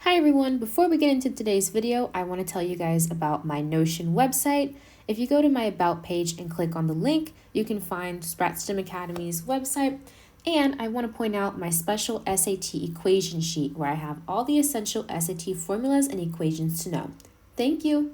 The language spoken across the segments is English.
Hi everyone, before we get into today's video, I want to tell you guys about my Notion website. If you go to my About page and click on the link, you can find Spratt Stem Academy's website. And I want to point out my special SAT equation sheet where I have all the essential SAT formulas and equations to know. Thank you.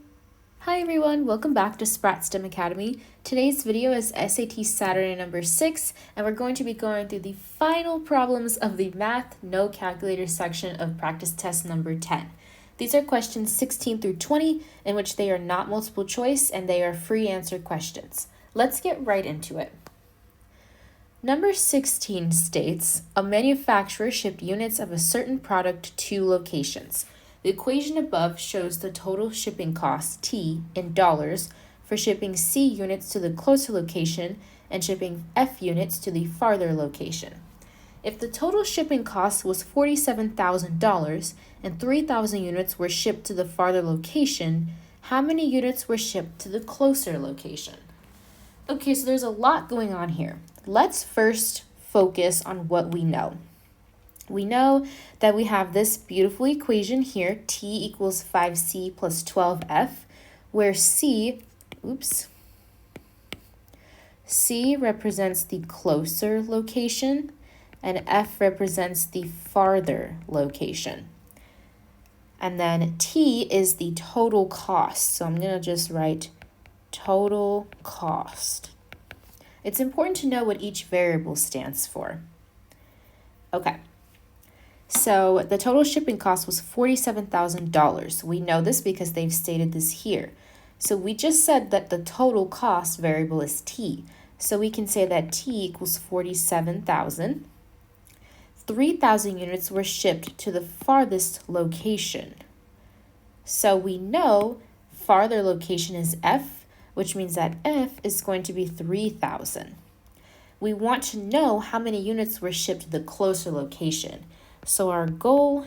Hi everyone, welcome back to Spratt Stem Academy. Today's video is SAT Saturday number 6, and we're going to be going through the final problems of the Math No Calculator section of practice test number 10. These are questions 16 through 20, in which they are not multiple choice and they are free answer questions. Let's get right into it. Number 16 states, a manufacturer shipped units of a certain product to 2 locations. The equation above shows the total shipping cost, T, in dollars for shipping C units to the closer location and shipping F units to the farther location. If the total shipping cost was $47,000 and 3,000 units were shipped to the farther location, how many units were shipped to the closer location? Okay, so there's a lot going on here. Let's first focus on what we know. We know that we have this beautiful equation here, T equals 5C plus 12F, where C represents the closer location and F represents the farther location. And then T is the total cost. So I'm going to just write total cost. It's important to know what each variable stands for. Okay. So the total shipping cost was $47,000. We know this because they've stated this here. So we just said that the total cost variable is T. So we can say that T equals 47,000. 3,000 units were shipped to the farthest location. So we know farther location is F, which means that F is going to be 3,000. We want to know how many units were shipped to the closer location. So our goal,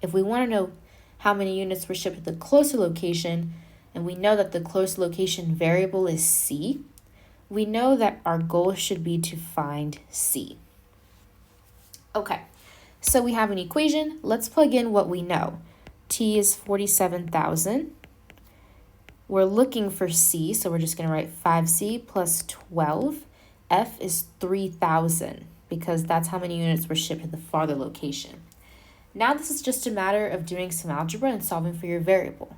if we want to know how many units were shipped to the closer location, and we know that the closer location variable is C, we know that our goal should be to find C. Okay, so we have an equation. Let's plug in what we know. T is 47,000. We're looking for C, so we're just going to write 5C plus 12. F is 3,000. Because that's how many units were shipped to the farther location. Now this is just a matter of doing some algebra and solving for your variable.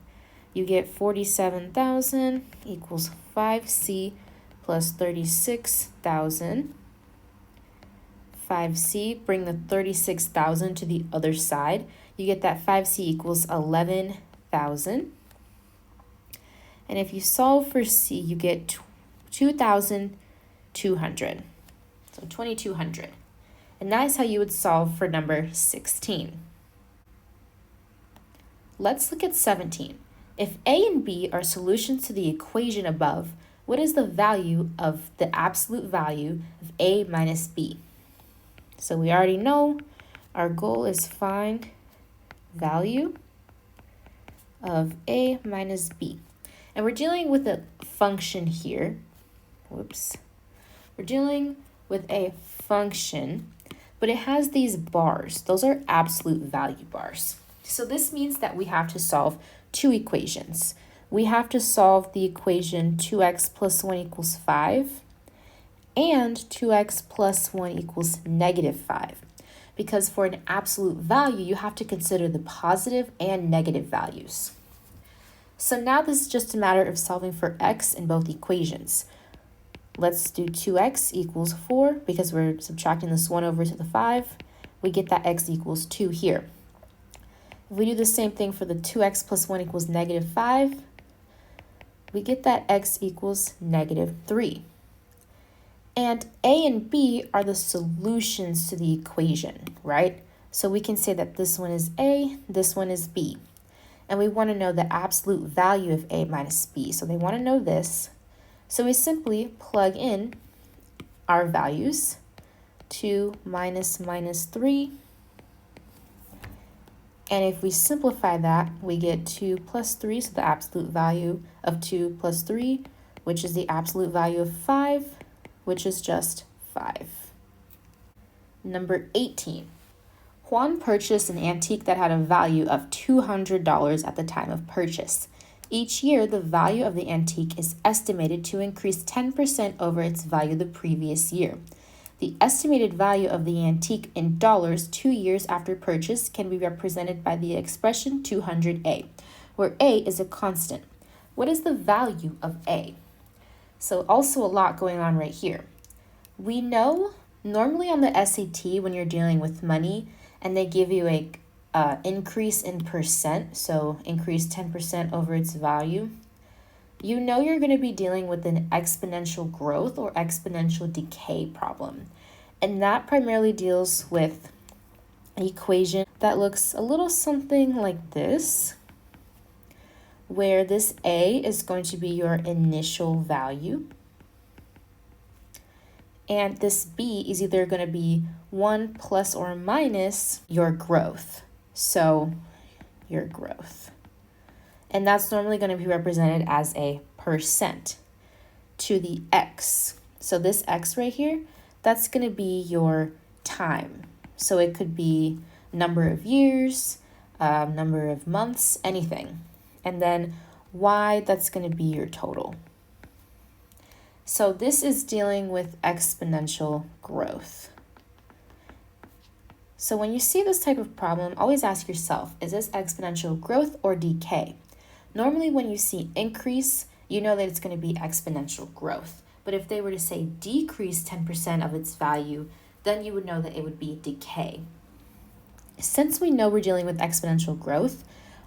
You get 47,000 equals 5C plus 36,000. 5C, bring the 36,000 to the other side. You get that 5C equals 11,000. And if you solve for C, you get 2,200. So 2,200. And that is how you would solve for number 16. Let's look at 17. If A and B are solutions to the equation above, what is the value of the absolute value of A minus B? So we already know our goal is find value of A minus B. And we're dealing with a function here. We're dealing with a function, but it has these bars. Those are absolute value bars. So this means that we have to solve 2 equations. We have to solve the equation 2x plus 1 equals 5 and 2x plus 1 equals negative 5. Because for an absolute value, you have to consider the positive and negative values. So now this is just a matter of solving for x in both equations. Let's do 2x equals 4 because we're subtracting this 1 over to the 5. We get that x equals 2 here. If we do the same thing for the 2x plus 1 equals negative 5, we get that x equals negative 3. And A and B are the solutions to the equation, right? So we can say that this one is A, this one is B. And we want to know the absolute value of A minus B. So they want to know this. So we simply plug in our values, 2 minus 3. And if we simplify that, we get 2 plus 3, so the absolute value of 2 plus 3, which is the absolute value of 5, which is just 5. Number 18. Juan purchased an antique that had a value of $200 at the time of purchase. Each year, the value of the antique is estimated to increase 10% over its value the previous year. The estimated value of the antique in dollars 2 years after purchase can be represented by the expression 200A, where A is a constant. What is the value of A? So also a lot going on right here. We know normally on the SAT when you're dealing with money and they give you a increase in percent, so increase 10% over its value, you know you're going to be dealing with an exponential growth or exponential decay problem. And that primarily deals with an equation that looks a little something like this, where this A is going to be your initial value, and this B is either going to be 1 plus or minus your growth. So your growth. And that's normally going to be represented as a percent to the X. So this X right here, that's going to be your time. So it could be number of years, number of months, anything. And then Y, that's going to be your total. So this is dealing with exponential growth. So when you see this type of problem, always ask yourself, is this exponential growth or decay? Normally when you see increase, you know that it's going to be exponential growth. But if they were to say decrease 10% of its value, then you would know that it would be decay. Since we know we're dealing with exponential growth,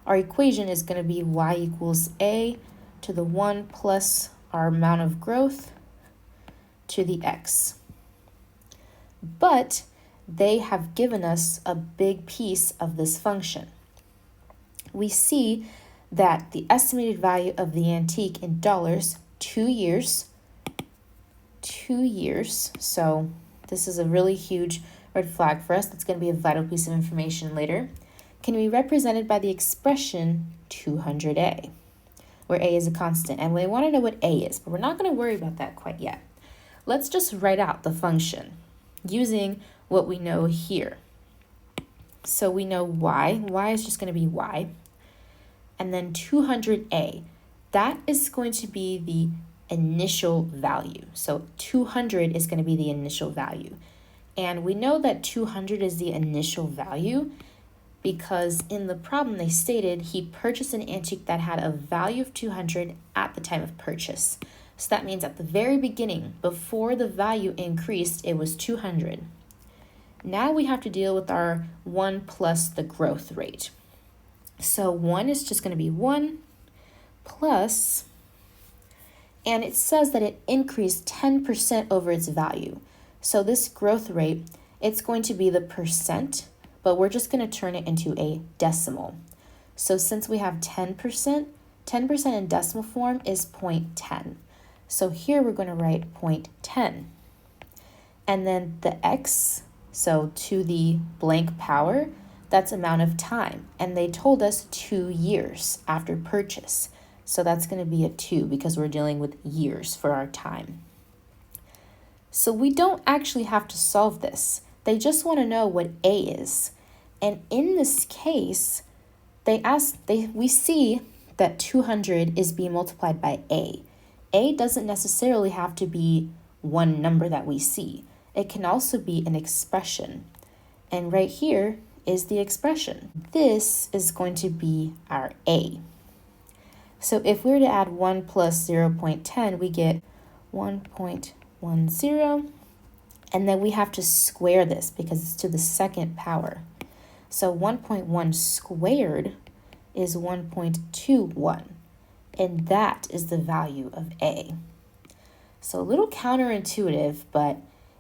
our equation is going to be y equals a to the 1 plus our amount of growth to the x. But they have given us a big piece of this function. We see that the estimated value of the antique in dollars, 2 years, so this is a really huge red flag for us. That's going to be a vital piece of information later, can be represented by the expression 200A, where A is a constant. And we want to know what A is, but we're not going to worry about that quite yet. Let's just write out the function using what we know here. So we know y is just going to be y, and then 200A, that is going to be the initial value. So 200 is going to be the initial value. And we know that 200 is the initial value because in the problem they stated he purchased an antique that had a value of 200 at the time of purchase. So that means at the very beginning, before the value increased, it was 200. Now we have to deal with our 1 plus the growth rate. So 1 is just going to be 1 plus, and it says that it increased 10% over its value. So this growth rate, it's going to be the percent, but we're just going to turn it into a decimal. So since we have 10%, 10% in decimal form is 0.10. So here we're going to write 0.10. And then the x, so to the blank power, that's amount of time. And they told us 2 years after purchase. So that's going to be a 2 because we're dealing with years for our time. So we don't actually have to solve this. They just want to know what A is. And in this case, we see that 200 is being multiplied by A. A doesn't necessarily have to be one number that we see. It can also be an expression. And right here is the expression. This is going to be our A. So if we were to add 1 plus 0.10, we get 1.10. And then we have to square this because it's to the second power. So 1.1 squared is 1.21. And that is the value of A. So a little counterintuitive, but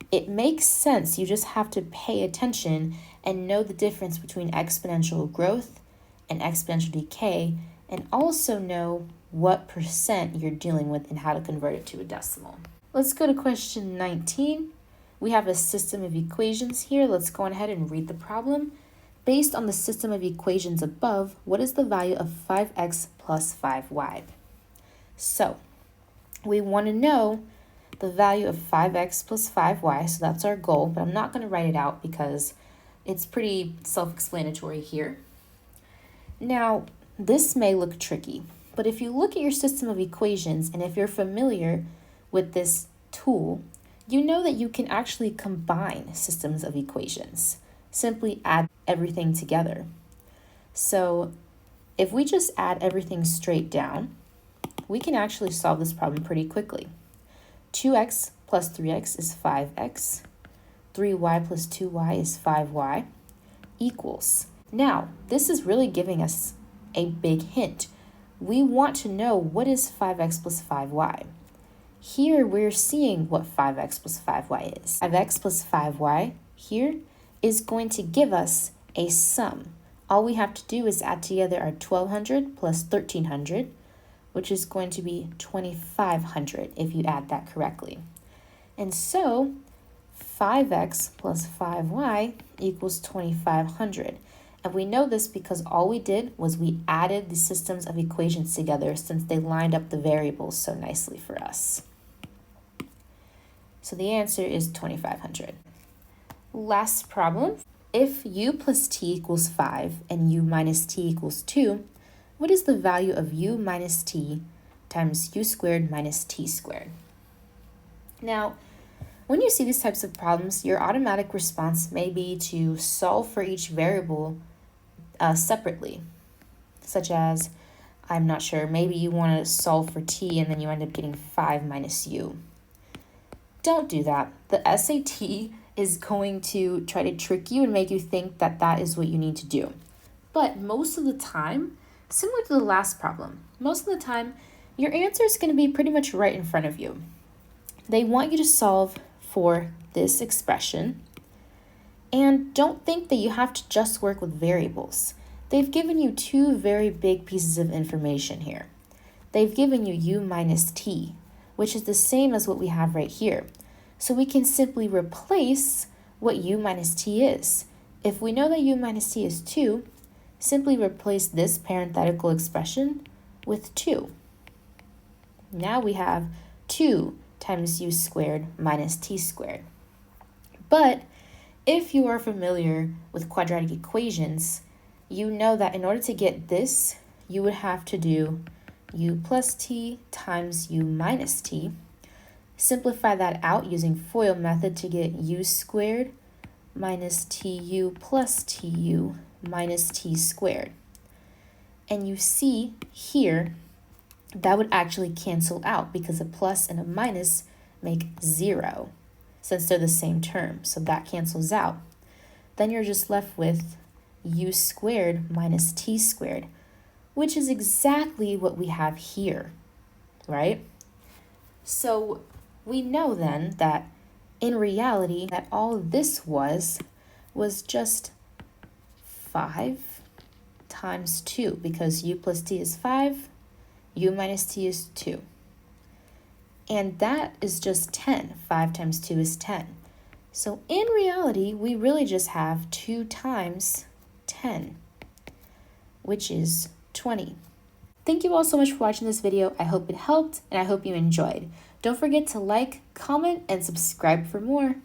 it makes sense. You just have to pay attention and know the difference between exponential growth and exponential decay, and also know what percent you're dealing with and how to convert it to a decimal. Let's go to question 19. We have a system of equations here. Let's go ahead and read the problem. Based on the system of equations above, what is the value of 5x plus 5y? So we want to know the value of 5x plus 5y, so that's our goal, but I'm not going to write it out because It's pretty self-explanatory here. Now, this may look tricky, but if you look at your system of equations and if you're familiar with this tool, you know that you can actually combine systems of equations. Simply add everything together. So if we just add everything straight down, we can actually solve this problem pretty quickly. 2x plus 3x is 5x. 3y plus 2y is 5y equals. Now, this is really giving us a big hint. We want to know what is 5x plus 5y. Here we're seeing what 5x plus 5y is. 5x plus 5y here is going to give us a sum. All we have to do is add together our 1200 plus 1300, which is going to be 2500 if you add that correctly. And so 5x plus 5y equals 2500. And we know this because all we did was we added the systems of equations together since they lined up the variables so nicely for us. So the answer is 2500. Last problem. If u plus t equals 5 and u minus t equals 2, what is the value of u minus t times u squared minus t squared? Now, when you see these types of problems, your automatic response may be to solve for each variable separately, such as, I'm not sure, maybe you want to solve for t and then you end up getting 5 minus u. Don't do that. The SAT is going to try to trick you and make you think that that is what you need to do. But most of the time, similar to the last problem, most of the time, your answer is going to be pretty much right in front of you. They want you to solve for this expression, and don't think that you have to just work with variables. They've given you two very big pieces of information here. They've given you u minus t, which is the same as what we have right here. So we can simply replace what u minus t is. If we know that u minus t is 2, simply replace this parenthetical expression with 2. Now we have 2 times u squared minus t squared. But if you are familiar with quadratic equations, you know that in order to get this, you would have to do u plus t times u minus t. Simplify that out using FOIL method to get u squared minus tu plus tu minus t squared. And you see here, that would actually cancel out because a plus and a minus make 0 since they're the same term. So that cancels out. Then you're just left with u squared minus t squared, which is exactly what we have here, right? So we know then that in reality that all this was just 5 times 2 because u plus t is 5, u minus t is 2. And that is just 10. 5 times 2 is 10. So in reality, we really just have 2 times 10, which is 20. Thank you all so much for watching this video. I hope it helped and I hope you enjoyed. Don't forget to like, comment, and subscribe for more.